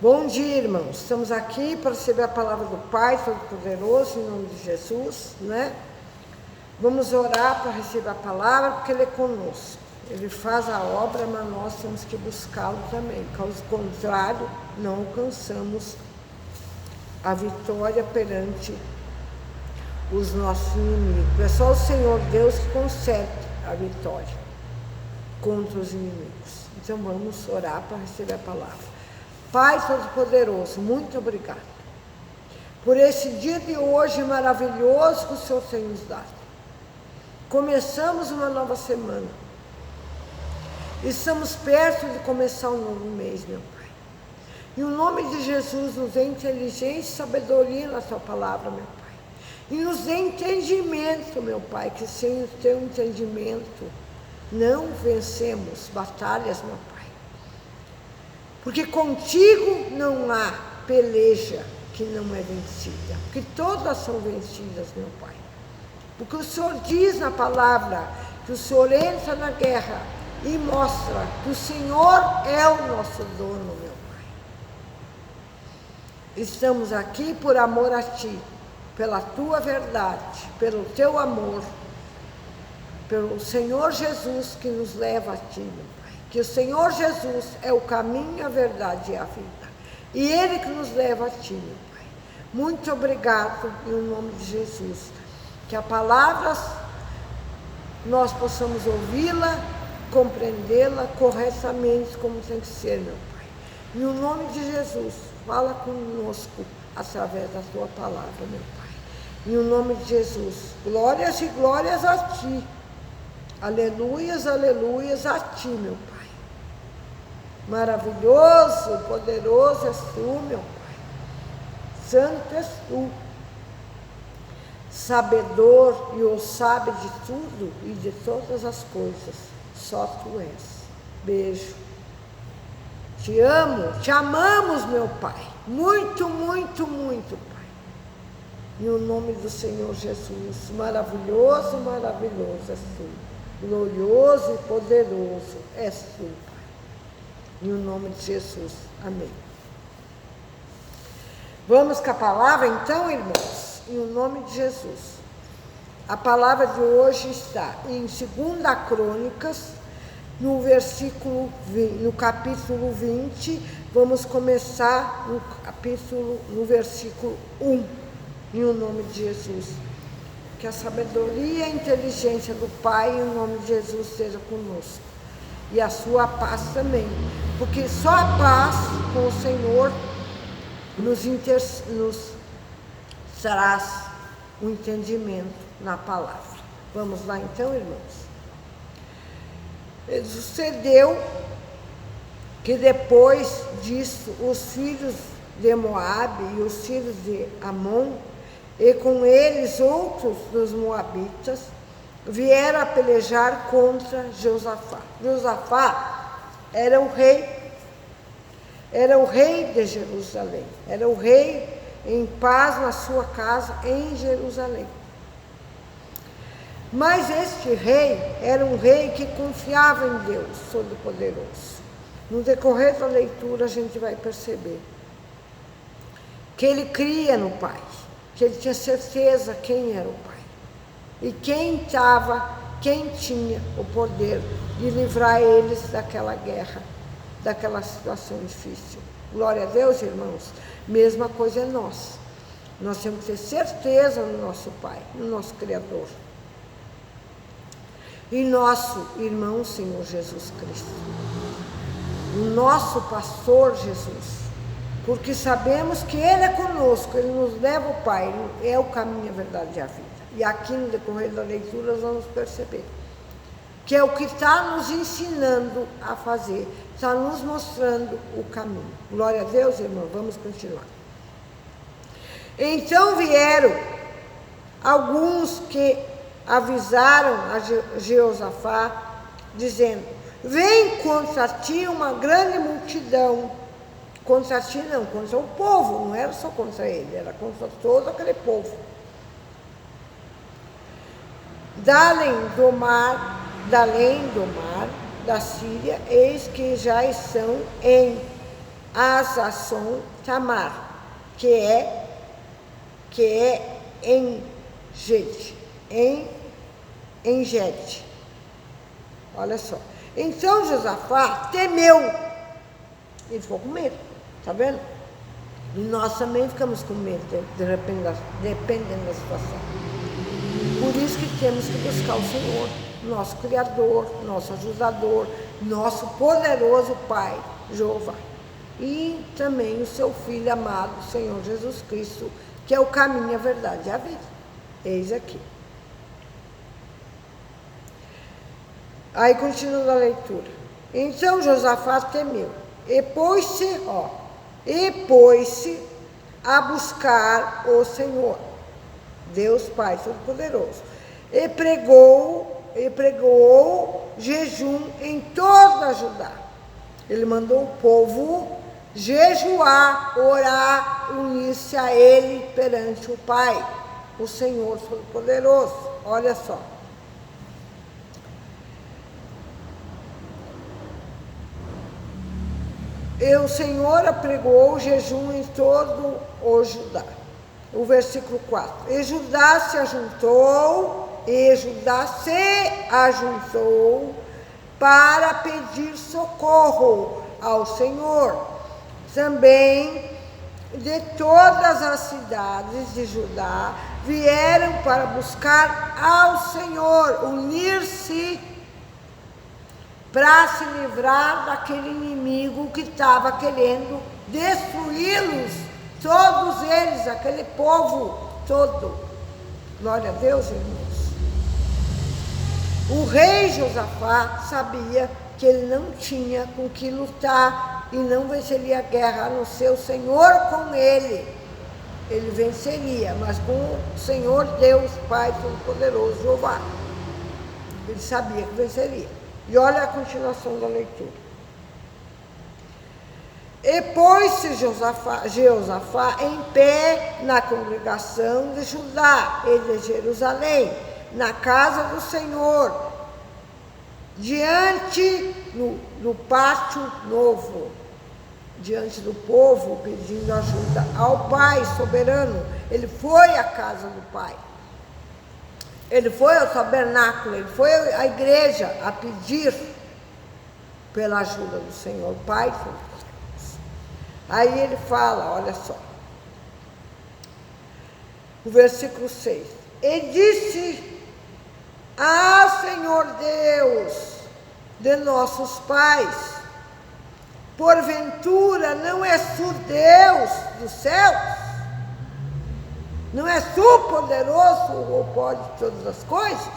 Bom dia, irmãos. Estamos aqui para receber a palavra do Pai Todo-Poderoso, em nome de Jesus, né? Vamos orar para receber a palavra, porque Ele é conosco. Ele faz a obra, mas nós temos que buscá-lo também. Caso contrário, não alcançamos a vitória perante os nossos inimigos. É só o Senhor Deus que concede a vitória contra os inimigos. Então vamos orar para receber a palavra. Pai Todo-Poderoso, muito obrigado por esse dia de hoje maravilhoso que o Senhor tem nos dado. Começamos uma nova semana. Estamos perto de começar um novo mês, meu Pai. Em nome de Jesus, nos dê inteligência e sabedoria na Sua palavra, meu Pai. E nos dê entendimento, meu Pai, que sem o Teu entendimento não vencemos batalhas, meu Pai. Porque contigo não há peleja que não é vencida. Porque todas são vencidas, meu Pai. Porque o Senhor diz na palavra que o Senhor entra na guerra e mostra que o Senhor é o nosso dono, meu Pai. Estamos aqui por amor a Ti, pela Tua verdade, pelo Teu amor, pelo Senhor Jesus que nos leva a Ti, meu Pai. Que o Senhor Jesus é o caminho, a verdade e a vida. E Ele que nos leva a Ti, meu Pai. Muito obrigado, em nome de Jesus. Que a palavra nós possamos ouvi-la, compreendê-la corretamente como tem que ser, meu Pai. Em nome de Jesus, fala conosco através da Tua palavra, meu Pai. Em nome de Jesus, glórias e glórias a Ti. Aleluias, aleluias a Ti, meu Pai. Maravilhoso, poderoso és Tu, meu Pai. Santo és Tu. Sabedor e o sabe de tudo e de todas as coisas. Só Tu és. Beijo. Te amo, te amamos, meu Pai. Muito, muito, muito, Pai. Em nome do Senhor Jesus. Maravilhoso, maravilhoso és Tu. Glorioso e poderoso és Tu, Pai. Em nome de Jesus. Amém. Vamos com a palavra então, irmãos? Em nome de Jesus. A palavra de hoje está em 2 Crônicas, no capítulo 20. Vamos começar no versículo 1. Em nome de Jesus. Que a sabedoria e a inteligência do Pai, em nome de Jesus, seja conosco. E a sua paz também. Porque só a paz com o Senhor nos traz um entendimento na palavra. Vamos lá então, irmãos. Sucedeu que depois disso, os filhos de Moabe e os filhos de Amon, e com eles outros dos moabitas, vieram a pelejar contra Josafá. Josafá era o rei de Jerusalém, era o rei em paz na sua casa em Jerusalém. Mas este rei era um rei que confiava em Deus Todo-Poderoso. No decorrer da leitura a gente vai perceber que ele cria no Pai, que ele tinha certeza quem era o Pai e quem tinha o poder de livrar eles daquela guerra, daquela situação difícil. Glória a Deus, irmãos. Mesma coisa é nós. Nós temos que ter certeza no nosso Pai, no nosso Criador. E nosso irmão Senhor Jesus Cristo. O nosso pastor Jesus. Porque sabemos que Ele é conosco, Ele nos leva ao Pai, Ele é o caminho, a verdade e a vida. E aqui no decorrer da leitura nós vamos perceber que é o que está nos ensinando a fazer, está nos mostrando o caminho. Glória a Deus, irmão, vamos continuar. Então vieram alguns que avisaram a Jeosafá, dizendo: vem contra ti uma grande multidão. Contra ti não, contra o povo, não era só contra ele, era contra todo aquele povo. Dalém do mar da Síria, eis que já estão em Hazazon Tamar, que é em Gede. Olha só. Então Josafá temeu. Ele ficou com medo, tá vendo? E nós também ficamos com medo, dependendo da situação. Por isso que temos que buscar o Senhor, nosso Criador, nosso ajudador, nosso poderoso Pai, Jeová. E também o seu Filho amado, o Senhor Jesus Cristo, que é o caminho, a verdade e a vida. Eis aqui. Aí continua a leitura. Então Josafá temeu, e pôs-se a buscar o Senhor, Deus Pai Todo-Poderoso, e pregou jejum em toda Judá. Ele mandou o povo jejuar, orar, unir-se a ele perante o Pai, o Senhor Todo-Poderoso. Olha só. E o Senhor apregou o jejum em todo o Judá. O versículo 4. E Judá se ajuntou para pedir socorro ao Senhor. Também de todas as cidades de Judá vieram para buscar ao Senhor, unir-se para se livrar daquele inimigo que estava querendo destruí-los, todos eles, aquele povo todo. Glória a Deus, irmãos. O rei Josafá sabia que ele não tinha com que lutar e não venceria a guerra, a não ser o Senhor com ele. Ele venceria, mas com o Senhor Deus, Pai Todo-Poderoso, Jeová. Ele sabia que venceria. E olha a continuação da leitura. E pôs-se Jeosafá em pé na congregação de Judá e de Jerusalém, na casa do Senhor, diante do pátio novo, diante do povo, pedindo ajuda ao Pai soberano. Ele foi à casa do Pai. Ele foi ao tabernáculo, ele foi à igreja a pedir pela ajuda do Senhor, Pai. Aí ele fala, olha só, o versículo 6. E disse: Ah, Senhor Deus de nossos pais, porventura não és tu Deus dos céus? Não és tu poderoso ou pode todas as coisas?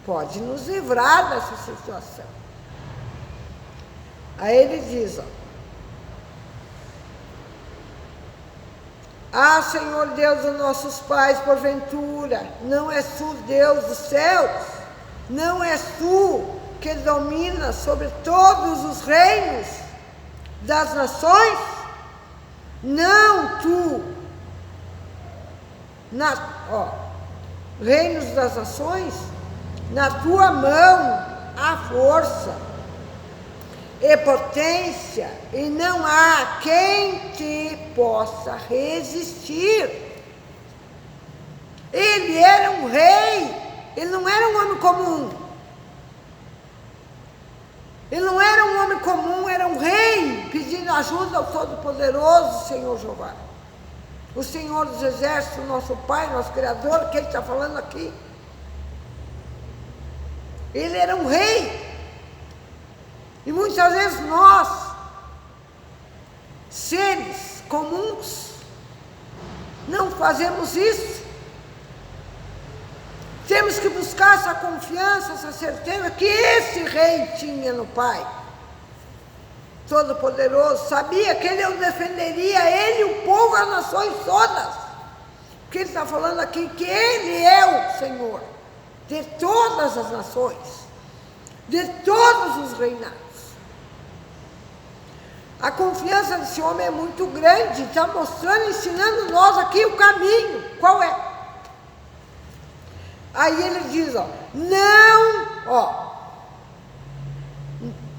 Pode nos livrar dessa situação. Aí ele diz, Ah, Senhor Deus dos nossos pais, porventura não és tu Deus dos céus? Não és tu que dominas sobre todos os reinos das nações? Não tu, reinos das nações, na tua mão há força e potência, e não há quem te possa resistir. Ele era um rei, ele não era um homem comum. Ele não era um homem comum, era um rei pedindo ajuda ao Todo-Poderoso Senhor Jeová. O Senhor dos Exércitos, nosso Pai, nosso Criador, que ele está falando aqui. Ele era um rei. E muitas vezes nós, seres comuns, não fazemos isso. Temos que buscar essa confiança, essa certeza que esse rei tinha no Pai Todo-Poderoso. Sabia que ele defenderia ele, o povo, as nações todas. Porque ele está falando aqui que ele é o Senhor de todas as nações, de todos os reinados. A confiança desse homem é muito grande, está mostrando, ensinando nós aqui o caminho. Qual é? Aí ele diz,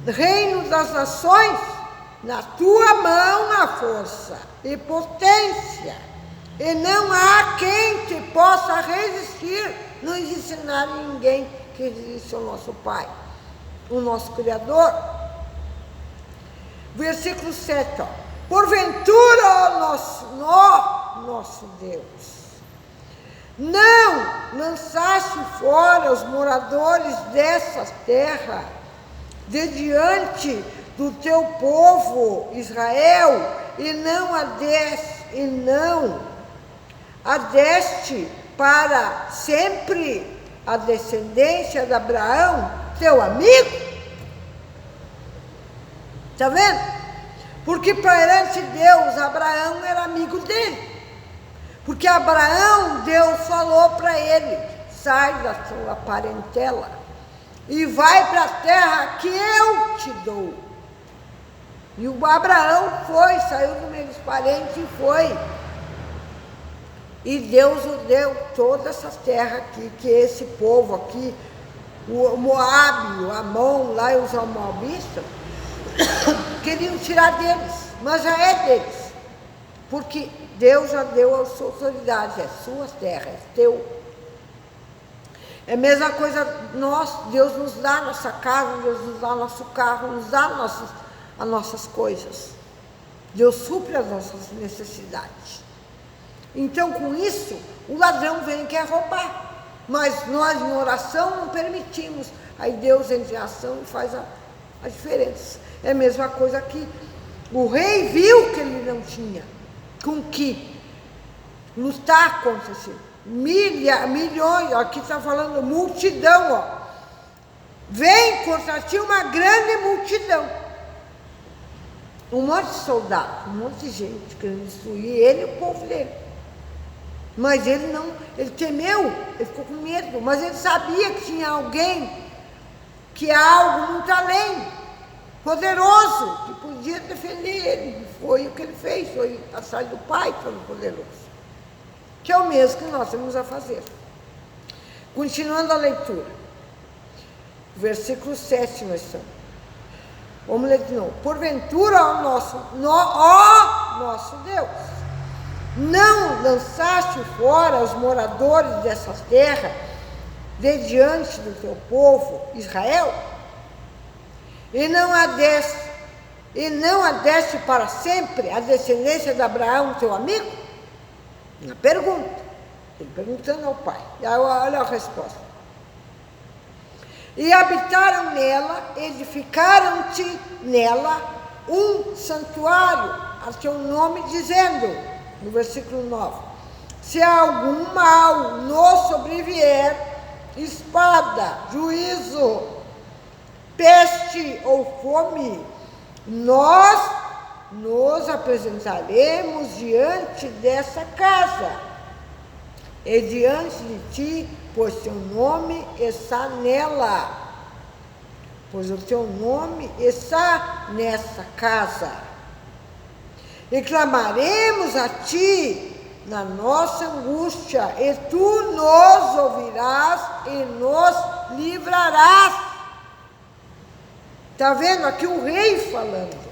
reino das nações, na tua mão há força e potência, e não há quem te possa resistir. Não existe nada em ninguém que resiste ao nosso Pai, o nosso Criador. Versículo 7, ó. Porventura, ó nosso Deus, não lançaste fora os moradores dessa terra de diante do teu povo Israel, e não adeste para sempre a descendência de Abraão, teu amigo? Está vendo? Porque perante Deus, Abraão era amigo dele. Porque Abraão, Deus falou para ele: sai da tua parentela e vai para a terra que eu te dou. E o Abraão foi, saiu do meio dos parentes e foi. E Deus o deu toda essa terra aqui, que esse povo aqui, o Moabe, o Amon, lá e os Moabitas, queriam tirar deles, mas já é deles. Porque Deus já deu a sua autoridade, é sua terra, é teu. É a mesma coisa, Deus nos dá a nossa casa, Deus nos dá nosso carro, nos dá as nossas coisas. Deus supre as nossas necessidades. Então, com isso, o ladrão vem e quer roubar. Mas nós, em oração, não permitimos. Aí Deus entra em ação e faz a diferença. É a mesma coisa que o rei viu que ele não tinha com que lutar contra si. Milhões, aqui está falando multidão, ó. Vem contra ti uma grande multidão. Um monte de soldados, um monte de gente querendo destruir ele e o povo dele. Mas ele não, ele temeu, ele ficou com medo, mas ele sabia que tinha alguém, que há algo muito além, poderoso, que podia defender ele. Foi o que ele fez, foi atrás do Pai Todo-Poderoso, que é o mesmo que nós temos a fazer. Continuando a leitura, versículo 7 nós estamos. Vamos ler de novo. Porventura, ó nosso Deus, não lançaste fora os moradores dessas terras de diante do teu povo Israel? E não adeste para sempre a descendência de Abraão, teu amigo? Uma pergunta. Ele perguntando ao pai. E aí, olha a resposta. E habitaram nela, edificaram-te nela um santuário a teu nome, dizendo, no versículo 9, se algum mal nos sobrevier, espada, juízo, peste ou fome, nós nos apresentaremos diante dessa casa e diante de ti, pois teu nome está nela, pois o teu nome está nessa casa. E clamaremos a ti na nossa angústia, e tu nos ouvirás e nos livrarás. Está vendo aqui o rei falando?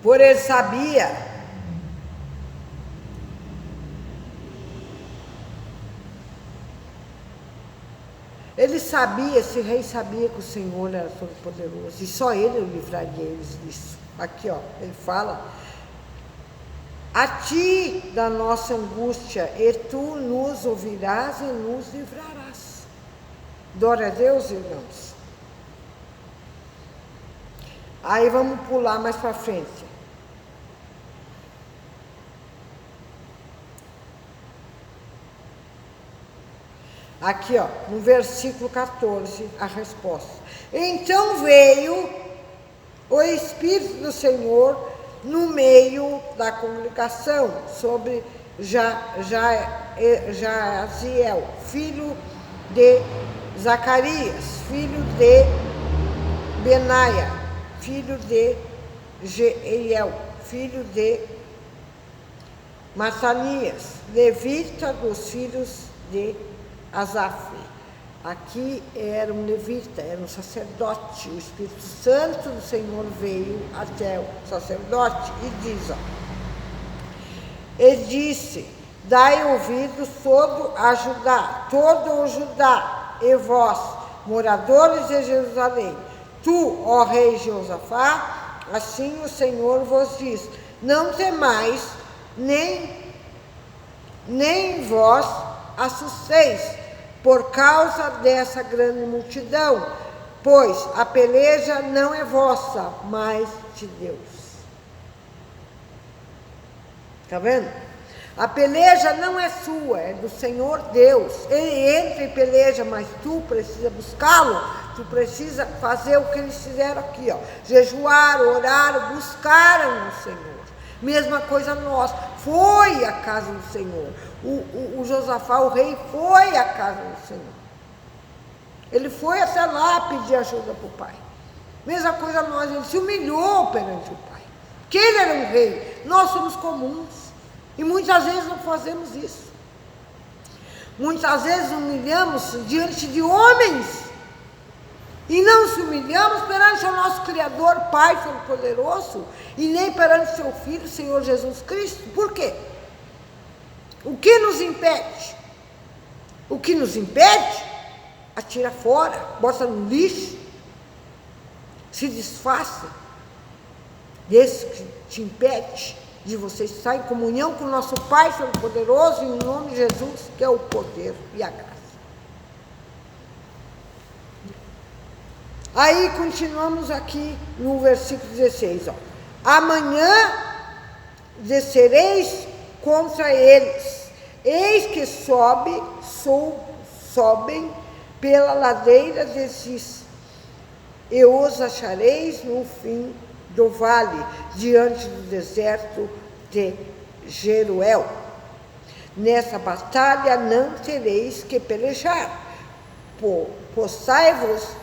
Por ele sabia. Ele sabia, esse rei sabia que o Senhor era todo-poderoso, e só ele livraria eles disso. Aqui, ó, ele fala, a ti da nossa angústia, e tu nos ouvirás e nos livrarás. Glória a Deus, irmãos. Aí vamos pular mais para frente. Aqui, ó, no versículo 14, a resposta. Então veio o Espírito do Senhor no meio da congregação sobre Jaziel, filho de Zacarias, filho de Benaia, filho de Jeiel, filho de Matanias, levita dos filhos de Asaf, Aqui era um levita, era um sacerdote. O Espírito Santo do Senhor veio até o sacerdote e diz, ó, ele disse, dai ouvidos todo o Judá, e vós, moradores de Jerusalém, tu, ó rei Josafá, assim o Senhor vos diz, não temais, nem vós assusteis, por causa dessa grande multidão, pois a peleja não é vossa, mas de Deus. Está vendo? A peleja não é sua, é do Senhor Deus. Ele entra e peleja, mas tu precisa buscá-lo, tu precisa fazer o que eles fizeram aqui, ó, jejuar, orar, buscaram o Senhor. Mesma coisa nós, foi à casa do Senhor. O Josafá, o rei, foi à casa do Senhor. Ele foi até lá pedir ajuda para o pai. Mesma coisa nós, ele se humilhou perante o pai. Porque ele era um rei, nós somos comuns. E muitas vezes não fazemos isso. Muitas vezes humilhamos diante de homens. E não se humilhamos perante o nosso Criador, Pai Todo-Poderoso, e nem perante seu Filho, Senhor Jesus Cristo. Por quê? O que nos impede? O que nos impede? Atira fora, bota no lixo, se desfaça desse que te impede de você estar em comunhão com o nosso Pai Todo-Poderoso, em nome de Jesus, que é o poder e a graça. Aí continuamos aqui no versículo 16, ó. Amanhã descereis contra eles, eis que sobem pela ladeira de Cis, e os achareis no fim do vale, diante do deserto de Jeruel. Nessa batalha não tereis que pelejar, postai-vos,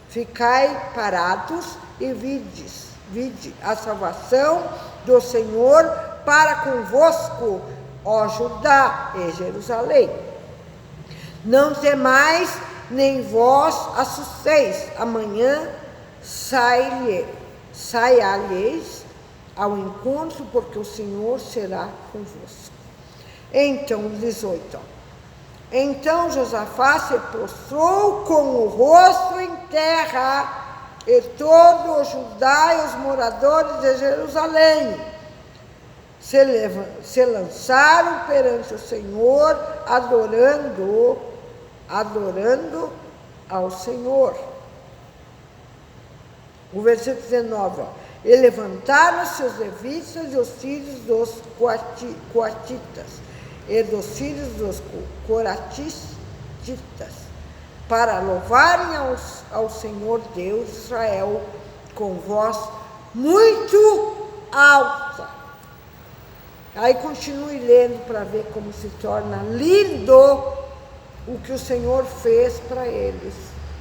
ficai parados e vide a salvação do Senhor para convosco, ó Judá e Jerusalém. Não temais, nem vós assusteis, amanhã saireis ao encontro, porque o Senhor será convosco. Então, 18, ó. Então Josafá se prostrou com o rosto em terra, e todo o Judá e os moradores de Jerusalém se lançaram perante o Senhor, adorando ao Senhor. O versículo 19, ó. E levantaram-se os levitas e os filhos dos coatitas, e dos filhos dos coratitas, para louvarem ao Senhor Deus de Israel com voz muito alta. Aí continue lendo para ver como se torna lindo o que o Senhor fez para eles.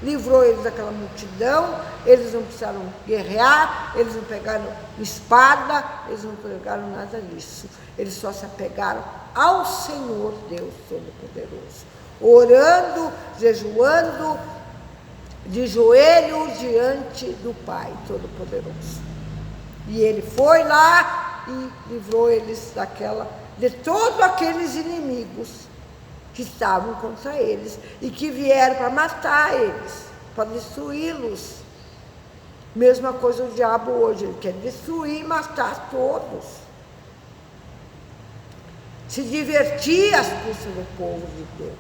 Livrou eles daquela multidão, eles não precisaram guerrear, eles não pegaram espada, eles não pegaram nada disso. Eles só se apegaram ao Senhor Deus Todo-Poderoso, orando, jejuando, de joelho diante do Pai Todo-Poderoso. E ele foi lá e livrou eles de todos aqueles inimigos que estavam contra eles e que vieram para matar eles, para destruí-los. Mesma coisa o diabo hoje, ele quer destruir e matar todos. Se divertir às custas do povo de Deus.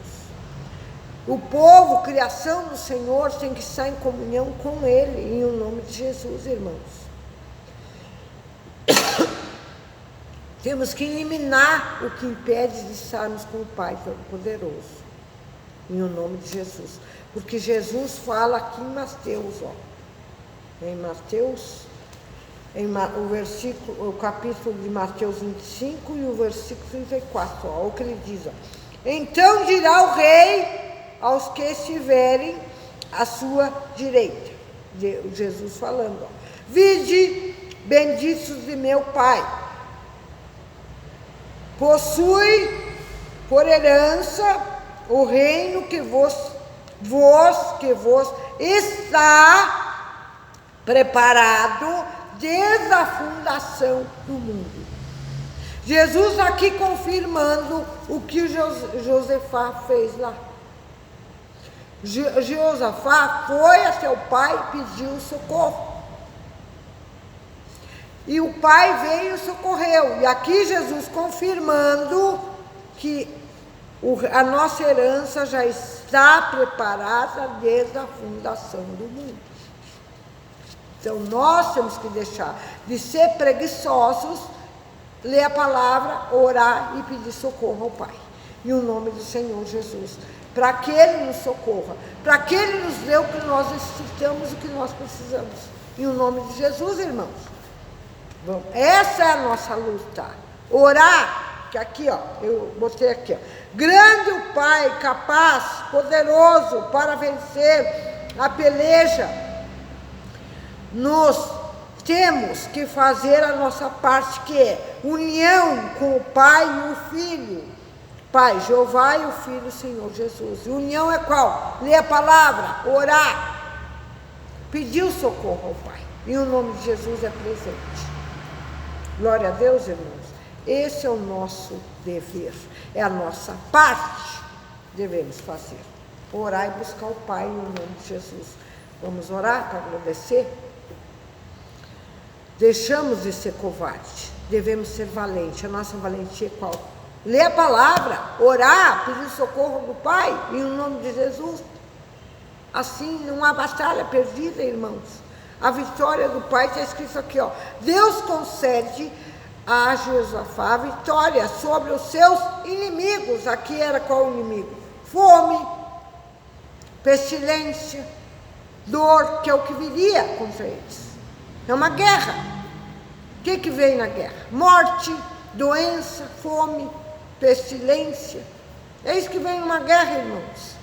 O povo, criação do Senhor, tem que estar em comunhão com Ele, em nome de Jesus, irmãos. Temos que eliminar o que impede de estarmos com o Pai Todo-Poderoso, em nome de Jesus. Porque Jesus fala aqui em Mateus, ó. Em Mateus, o capítulo de Mateus 25 e o versículo 34, ó, o que ele diz, ó. Então dirá o rei aos que estiverem à sua direita, Jesus falando, ó, vinde, benditos de meu Pai, possui por herança o reino que vos que vos está preparado desde a fundação do mundo. Jesus aqui confirmando o que Josafá fez lá. Josafá foi a seu pai e pediu socorro. E o pai veio e socorreu. E aqui Jesus confirmando que a nossa herança já está preparada desde a fundação do mundo. Então nós temos que deixar de ser preguiçosos, ler a palavra, orar e pedir socorro ao Pai. Em nome do Senhor Jesus. Para que Ele nos socorra. Para que Ele nos dê o que nós necessitamos, o que nós precisamos. Em nome de Jesus, irmãos. Bom, essa é a nossa luta. Orar, que aqui, ó, eu botei aqui, ó. Grande o Pai, capaz, poderoso para vencer a peleja. Nós temos que fazer a nossa parte, que é união com o Pai e o Filho. Pai, Jeová e o Filho, Senhor Jesus. E união é qual? Ler a palavra, orar, pedir o socorro ao Pai. E o nome de Jesus é presente. Glória a Deus, irmãos. Esse é o nosso dever, é a nossa parte que devemos fazer. Orar e buscar o Pai no nome de Jesus. Vamos orar para agradecer? Deixamos de ser covarde, devemos ser valentes. A nossa valentia é qual? Ler a palavra, orar, pedir socorro do Pai, em nome de Jesus. Assim, não há batalha perdida, irmãos. A vitória do Pai está escrito aqui, ó. Deus concede a Josafá a vitória sobre os seus inimigos. Aqui era qual inimigo? Fome, pestilência, dor, que é o que viria contra eles. É uma guerra. O que vem na guerra? Morte, doença, fome, pestilência. É isso que vem numa guerra, irmãos.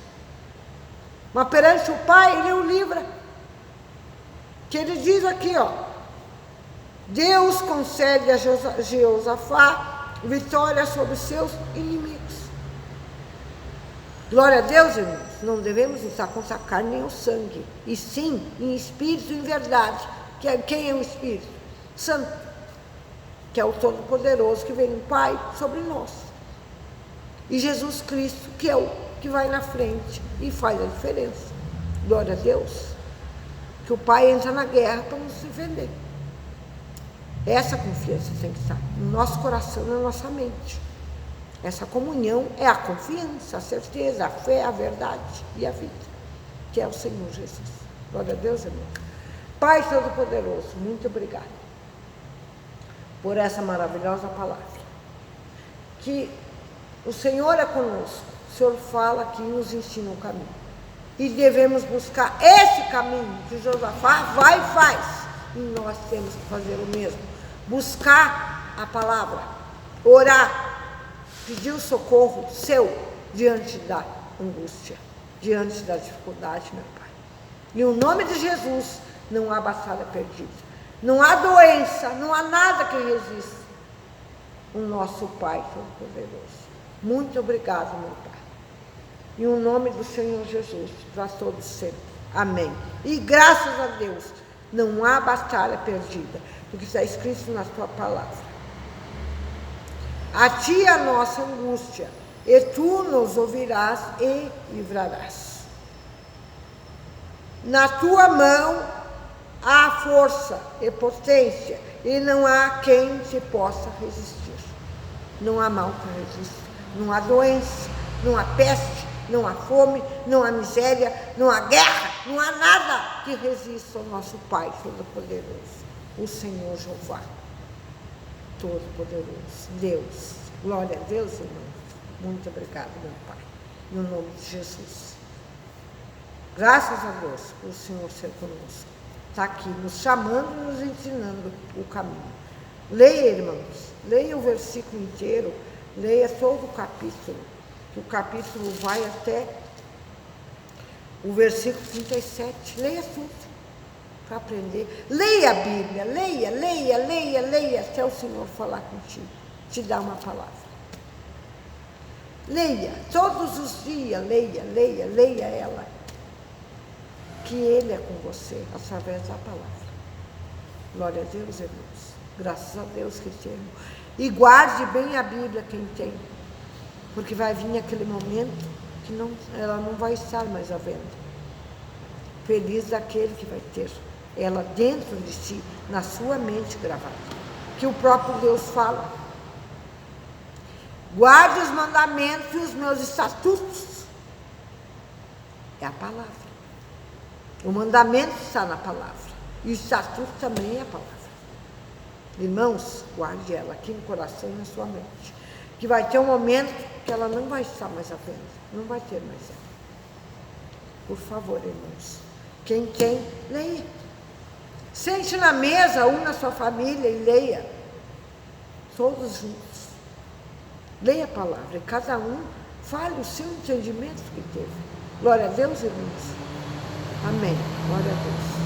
Mas perante o Pai, Ele o livra. Que Ele diz aqui, ó. Deus concede a Josafá vitória sobre os seus inimigos. Glória a Deus, irmãos. Não devemos lutar contra a carne nem o sangue, e sim em espírito e em verdade. Quem é o Espírito? Santo, que é o Todo-Poderoso que vem do Pai sobre nós. E Jesus Cristo, que é o que vai na frente e faz a diferença. Glória a Deus. Que o Pai entra na guerra para nos defender. Essa confiança tem que estar no nosso coração, na nossa mente. Essa comunhão é a confiança, a certeza, a fé, a verdade e a vida, que é o Senhor Jesus. Glória a Deus, irmão. Pai Todo-Poderoso, muito obrigado por essa maravilhosa palavra. Que o Senhor é conosco, o Senhor fala que nos ensina o caminho. E devemos buscar esse caminho que Josafá vai e faz. E nós temos que fazer o mesmo. Buscar a palavra, orar, pedir o socorro seu diante da angústia, diante da dificuldade, meu Pai. E no nome de Jesus, não há batalha perdida. Não há doença, não há nada que resista o nosso Pai Todo-Poderoso. Muito obrigado, meu Pai. Em o nome do Senhor Jesus, para todos sempre. Amém. E graças a Deus, não há batalha perdida, porque está escrito na tua palavra. A ti a nossa angústia, e tu nos ouvirás e livrarás. Na tua mão há força e potência, e não há quem te possa resistir. Não há mal que resista, não há doença, não há peste, não há fome, não há miséria, não há guerra, não há nada que resista ao nosso Pai Todo-Poderoso, o Senhor Jeová Todo-Poderoso, Deus. Glória a Deus, irmãos. Muito obrigado, meu Pai, no nome de Jesus. Graças a Deus por o Senhor ser conosco. Está aqui nos chamando e nos ensinando o caminho. Leia, irmãos, leia o versículo inteiro, leia todo o capítulo, que o capítulo vai até o versículo 37. Leia tudo para aprender. Leia a Bíblia, leia, até o Senhor falar contigo, te dar uma palavra. Leia, todos os dias, leia ela. que Ele é com você, através da palavra. Glória a Deus, irmãos. Graças a Deus que temos. E guarde bem a Bíblia quem tem, porque vai vir aquele momento que ela não vai estar mais à venda. Feliz daquele que vai ter ela dentro de si, na sua mente gravada, que o próprio Deus fala. Guarde os mandamentos e os meus estatutos. É a palavra. O mandamento está na palavra. E o estatuto também é a palavra. Irmãos, guarde ela aqui no coração e na sua mente. Que vai ter um momento que ela não vai estar mais à venda. Não vai ter mais ela. Por favor, irmãos. Quem tem, leia. Sente na mesa, una a sua família e leia. Todos juntos. Leia a palavra. E cada um fale o seu entendimento que teve. Glória a Deus, irmãos. Amém. Glória a Deus.